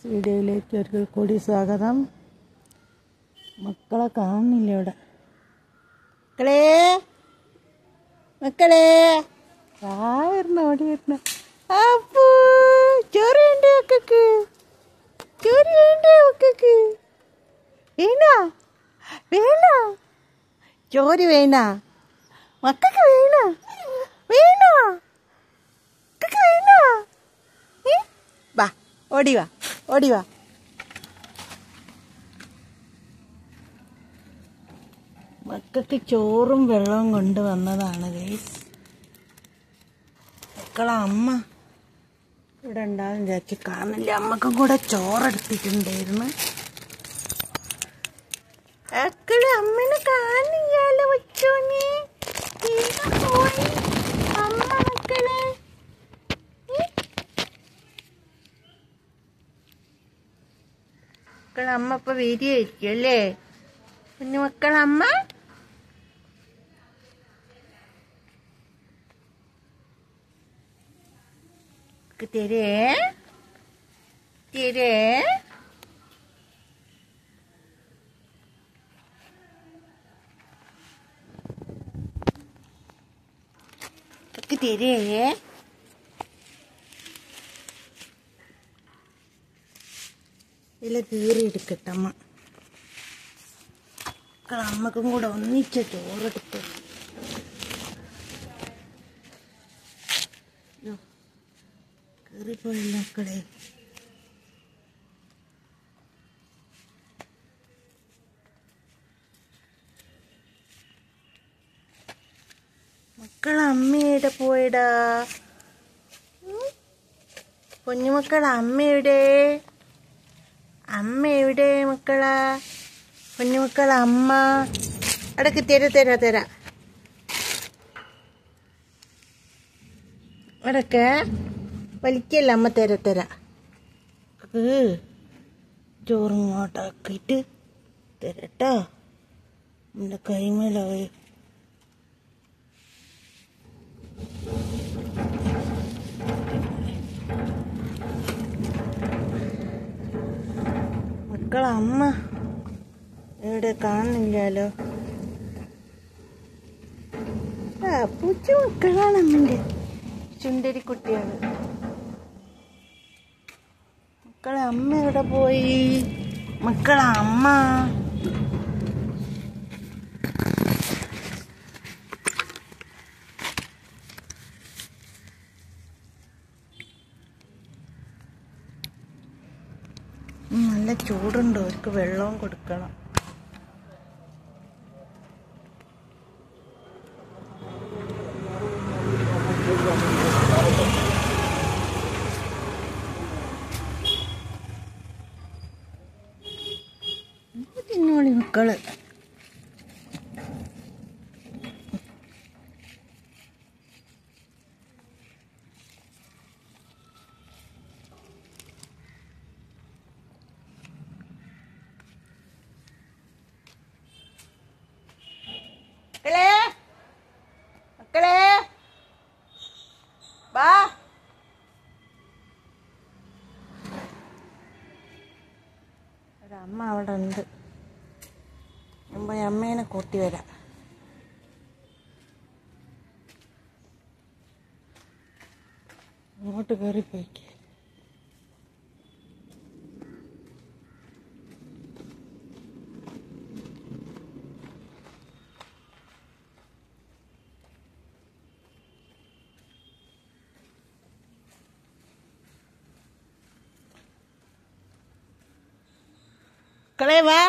വീഡിയോയിലേക്ക് ഒരിക്കൽ കൂടി സ്വാഗതം. മക്കളെ കാണുന്നില്ല ഇവിടെ. മക്കളെ ഓടി വരുന്ന അപ്പൂ ചോറ് വേണ്ട മക്കൾക്ക്, ചോറ് വേണ്ട മക്കൾക്ക്, വേണ വേണ ചോറ് വേണ മക്കൾക്ക്, വേണ വേണ മക്കൾക്ക് വേണ. വാ ഓടി വാ ഓടി വാ. മക്കൾക്ക് ചോറും വെള്ളവും കൊണ്ട് വന്നതാണ് ഗൈസ്. മക്കളെ അമ്മ ഇവിടെ ഉണ്ടാവും വിചാരിച്ചു, കാണില്ല. അമ്മക്കും കൂടെ ചോറെടുത്തിട്ടുണ്ടായിരുന്നു. മക്കള് അമ്മനെ കാണില്ലാലോ വച്ചോനെ. പോയി അമ്മ മക്കളെ. മക്കളമ്മ ഇപ്പൊ വീതിയായിരിക്കും അല്ലേ കുഞ്ഞു മക്കളമ്മ? തരേ തരേ തരേ. ഇല കീറിയെടുക്കട്ടമ്മ. അമ്മക്കും കൂടെ ഒന്നിച്ച ചോറെടുത്ത്. കീറിപ്പോയില്ല മക്കളെ. മക്കളെ അമ്മയുടെ പോയടാ. കുഞ്ഞുമക്കളെ അമ്മയുടെ അമ്മ എവിടെ മക്കളാ? കുഞ്ഞുമക്കളെ അമ്മ അടക്ക്. തരാ അടക്ക്. വലിക്കല്ല അമ്മ. തരാ ചോറിങ്ങോട്ടാക്കിയിട്ട് തരട്ടോ. എൻ്റെ കൈമേലായി. മക്കളമ്മ ഇവിടെ കാണുന്നില്ലല്ലോ. പൂച്ച മക്കളാണ് അമ്മൻ്റെ. ചുണ്ടരിക്കുട്ടിയാണ് മക്കളെ. അമ്മ എവിടെ പോയി മക്കളെ? അമ്മ നല്ല ചൂടുണ്ടോ? അവർക്ക് വെള്ളവും കൊടുക്കണം. തിന്നോളി മക്കള്. മക്കളെ വാ. ഒരമ്മ അവിടെ ഉണ്ട്. മുമ്പ് അമ്മേനെ കൂട്ടി വരാം. അങ്ങോട്ട് കയറിപ്പോയിക്ക്. മക്കളെ വാ.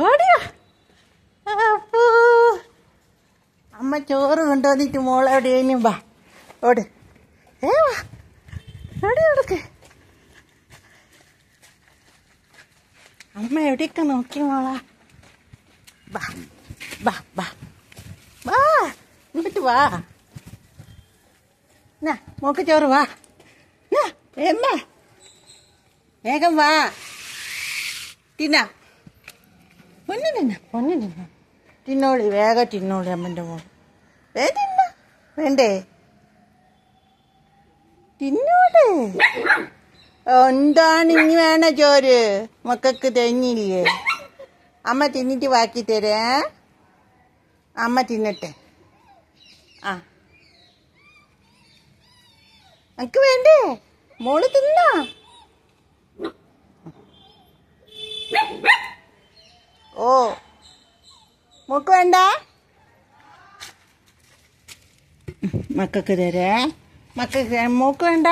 ഓടിയോ അപ്പൂ. അമ്മ ചോറ് കൊണ്ടുവന്നിട്ട് മോളെ എവിടെയും വാ. ഓട്. വാ ഓടി കൊടുക്ക്. അമ്മ എവിടെയൊക്കെ നോക്കി മോളാ. വാ വാ വാ വാ ഇങ്ങോട്ട് വാ. മോക്ക് ചോറ് വാ. വേഗം വാ. തിന്നാ പൊന്നു തിന്നോളി. വേഗം തിന്നോളി അമ്മൻ്റെ മോൾ. വേഗം തിന്ന. വേണ്ടേ? തിന്നൂടെ? എന്താണ് ഇനി വേണ ചോറ്? മക്കൾക്ക് തന്നില്ലേ? അമ്മ തിന്നിട്ട് ബാക്കി തരേ. അമ്മ തിന്നട്ടെ. ആ എനിക്ക് വേണ്ടേ? മോള് തിന്നാ. ഓ മോക്ക് വേണ്ട? മക്കൾക്ക് തരേ. മക്കൾക്ക് മോക്ക് വേണ്ട?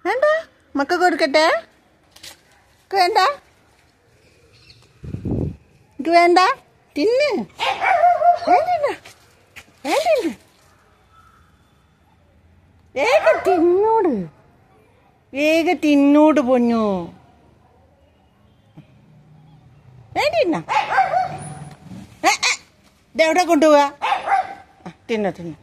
വേണ്ട? മക്കൾക്ക് കൊടുക്കട്ടെ? വേണ്ട? എനിക്ക് വേണ്ട. തിന്ന്. വേണ്ട വേണ്ട. വേഗം തിന്നോട്. വേഗം തിന്നോട് പൊന്നു. വേണ്ടിന്ന ഇതെവിടെ കൊണ്ടുപോവാ? തിന്ന തിന്ന.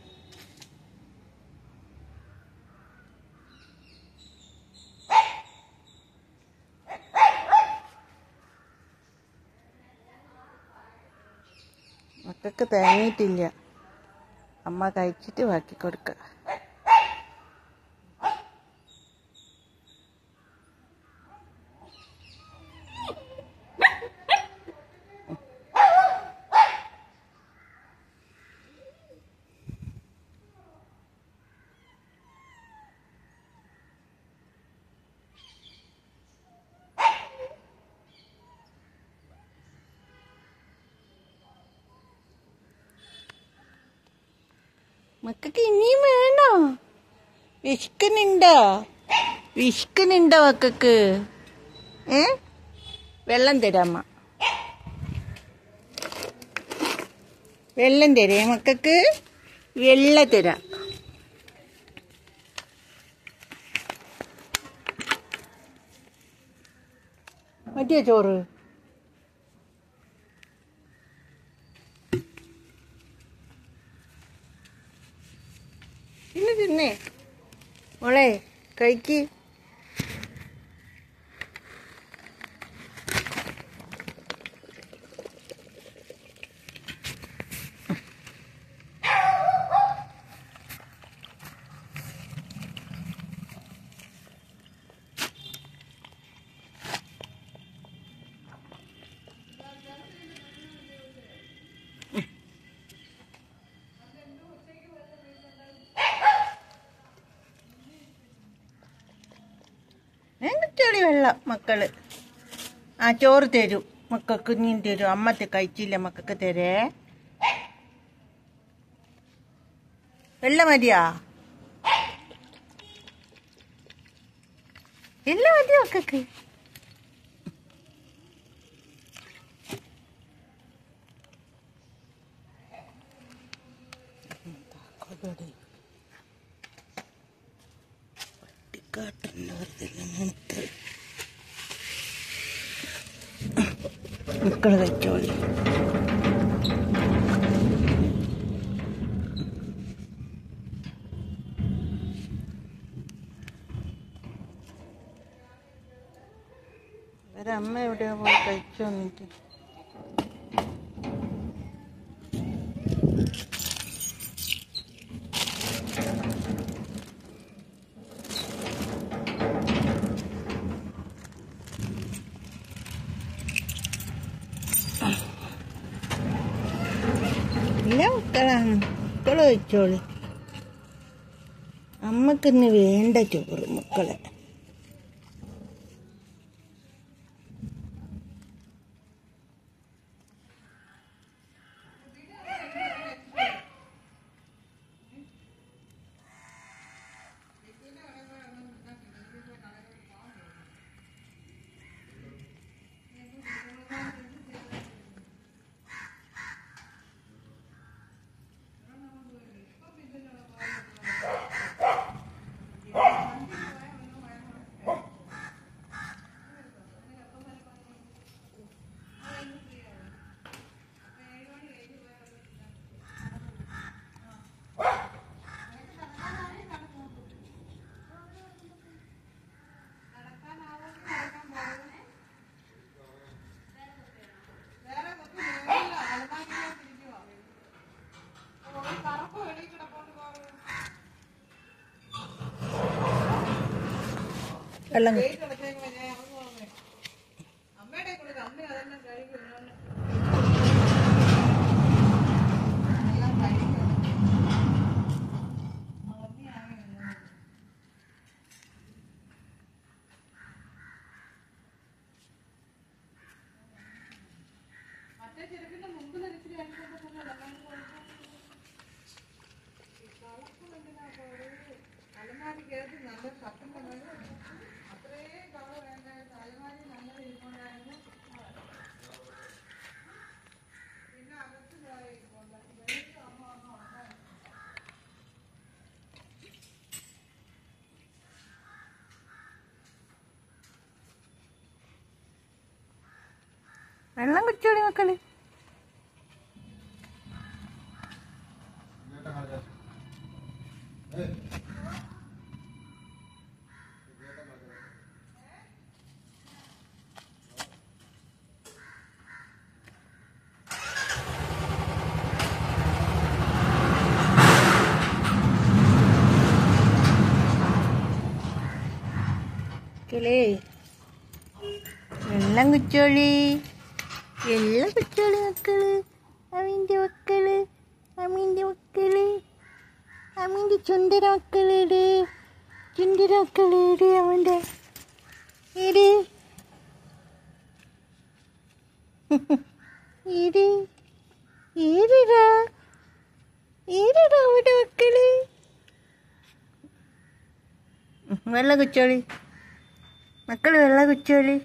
മക്കൾക്ക് തേങ്ങിയിട്ടില്ല. അമ്മ കഴിച്ചിട്ട് ബാക്കി കൊടുക്കുക. മക്കൾക്ക് ഇനിയും വേണോ? വിശക്കുന്നുണ്ടോ? വിശക്കുന്നുണ്ടോ മക്കൾക്ക്? വെള്ളം തരാമ്മ. വെള്ളം തരേ മക്കൾക്ക്? വെള്ളം തരാം. മതിയോ ചോറ്? തിന്നേ മോളെ, കഴിക്ക്. ചെളി വെള്ളം മക്കള്. ആ ചോറ് തരും മക്കൾക്ക്. നീ തരും. അമ്മത്തെ കഴിച്ചില്ല മക്കൾക്ക് തരേ. വെള്ളം മതിയാ? വെള്ളം മതി മക്കൾക്ക്. മക്കള് കഴിച്ചോളി. ഒരമ്മ എവിടെയോ പോയി കഴിച്ചു വന്നിട്ട്. ഇല്ല മക്കളാണ്. മക്കള് കഴിച്ചോളി. അമ്മക്കിന്ന് വേണ്ട ചോറ് മക്കളെ. വെള്ളം കുടിച്ചോളി മക്കള്. വെള്ളം കുടിച്ചോളി, വെള്ളം കുടിച്ചോളി മക്കള്. അമ്മീൻ്റെ മക്കള്, അമ്മീൻ്റെ മക്കള്, അമ്മീൻ്റെ ചുണ്ടര മക്കളേട്, ചുണ്ടര മക്കളേട് അവൻ്റെ ഏട് ഏട് ഏടാ ഏടാ അവിടെ മക്കള്. വെള്ളം കുടിച്ചോളി മക്കള്, വെള്ളം കുടിച്ചോളി.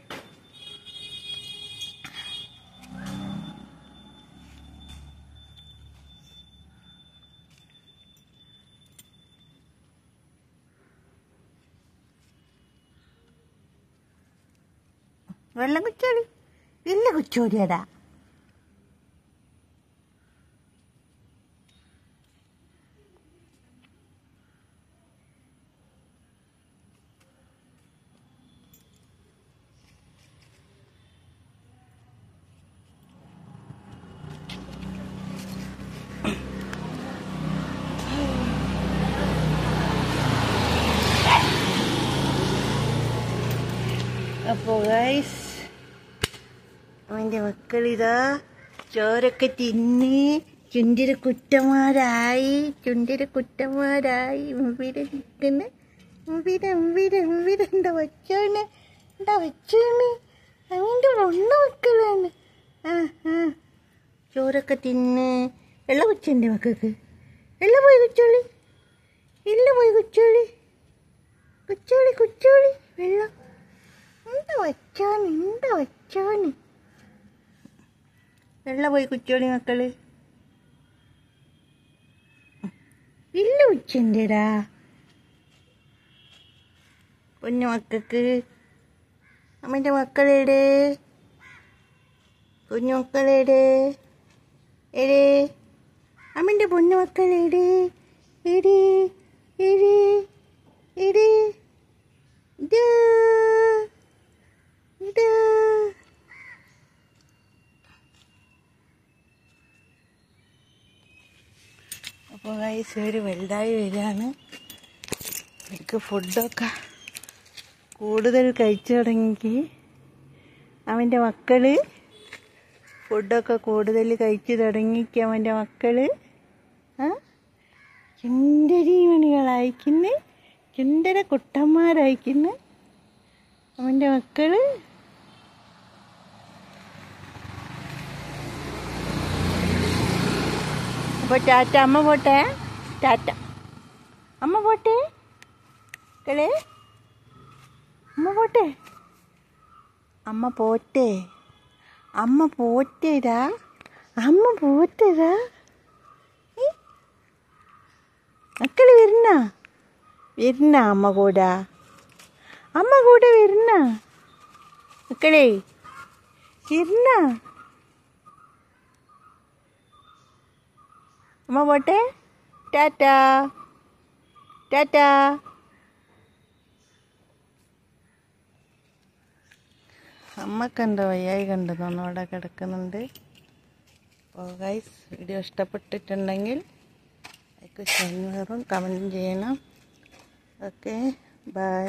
വെള്ളം കുടിച്ചോളി, വെള്ളം കുടിച്ചോളിയടാ. അപ്പോൾ ഗൈസ്, അവൻ്റെ മക്കളിതാ ചോറൊക്കെ തിന്ന് ചുണ്ടിര കുട്ടന്മാരായി, ചുണ്ടിര കുട്ടന്മാരായി ഇവിടെ നിൽക്കുന്ന എന്താ വച്ചാണ്, എന്താ വച്ചാണ് അവൻ്റെ ഒന്ന മക്കളാണ്. ചോറൊക്കെ തിന്ന് വെള്ളം കുടിച്ചെൻ്റെ മക്കൾക്ക്. വെള്ളം പോയി കുച്ചോളി, വെള്ളം പോയി കുച്ചോളി, കുച്ചോളി കുച്ചോളി വെള്ളം. എന്താ വച്ചാണ് വെള്ളം പോയി കുച്ചോളി മക്കള്. ഇല്ല ഉച്ചൻ്റെടാ കുഞ്ഞു മക്കൾക്ക്. അമ്മൻ്റെ മക്കളേടെ, കുഞ്ഞു മക്കളേടെ ഏടേ, അമ്മൻ്റെ പൊന്നു മക്കളേടെ ഏടേ ഏടേ ഏടേ ഇത് ഇത്. അപ്പോൾ ഗൈസ്, ഒരു വലുതായി വരികയാണ്. എനിക്ക് ഫുഡൊക്കെ കൂടുതൽ കഴിച്ചു തുടങ്ങി. അവൻ്റെ മക്കള് ഫുഡൊക്കെ കൂടുതൽ കഴിച്ചു തുടങ്ങിക്ക്. അവൻ്റെ മക്കള് ചുണ്ടരി മണികളയക്കുന്നു, ചുണ്ടര കുട്ടന്മാരയക്കുന്നു അവൻ്റെ മക്കള്. അപ്പോൾ ടാറ്റ, അമ്മ പോട്ടെ, ടാറ്റ അമ്മ പോട്ടെ കളേ, അമ്മ പോട്ടെ, അമ്മ പോട്ടെ, അമ്മ പോറ്റേരാ, അമ്മ പോറ്റേരാ. മക്കള് വരുന്ന അമ്മ കൂടെ വരുന്ന മക്കളെ വരുന്ന. അമ്മ പോട്ടെ, ടാറ്റ ടാറ്റ. അമ്മക്കെന്തോ വയ്യായി കണ്ടെന്ന് അവിടെ കിടക്കുന്നുണ്ട്. അപ്പോൾ ഗൈസ്, വീഡിയോ ഇഷ്ടപ്പെട്ടിട്ടുണ്ടെങ്കിൽ ലൈക്ക് ഷെയറും കമൻറ്റും ചെയ്യണം. Okay, by.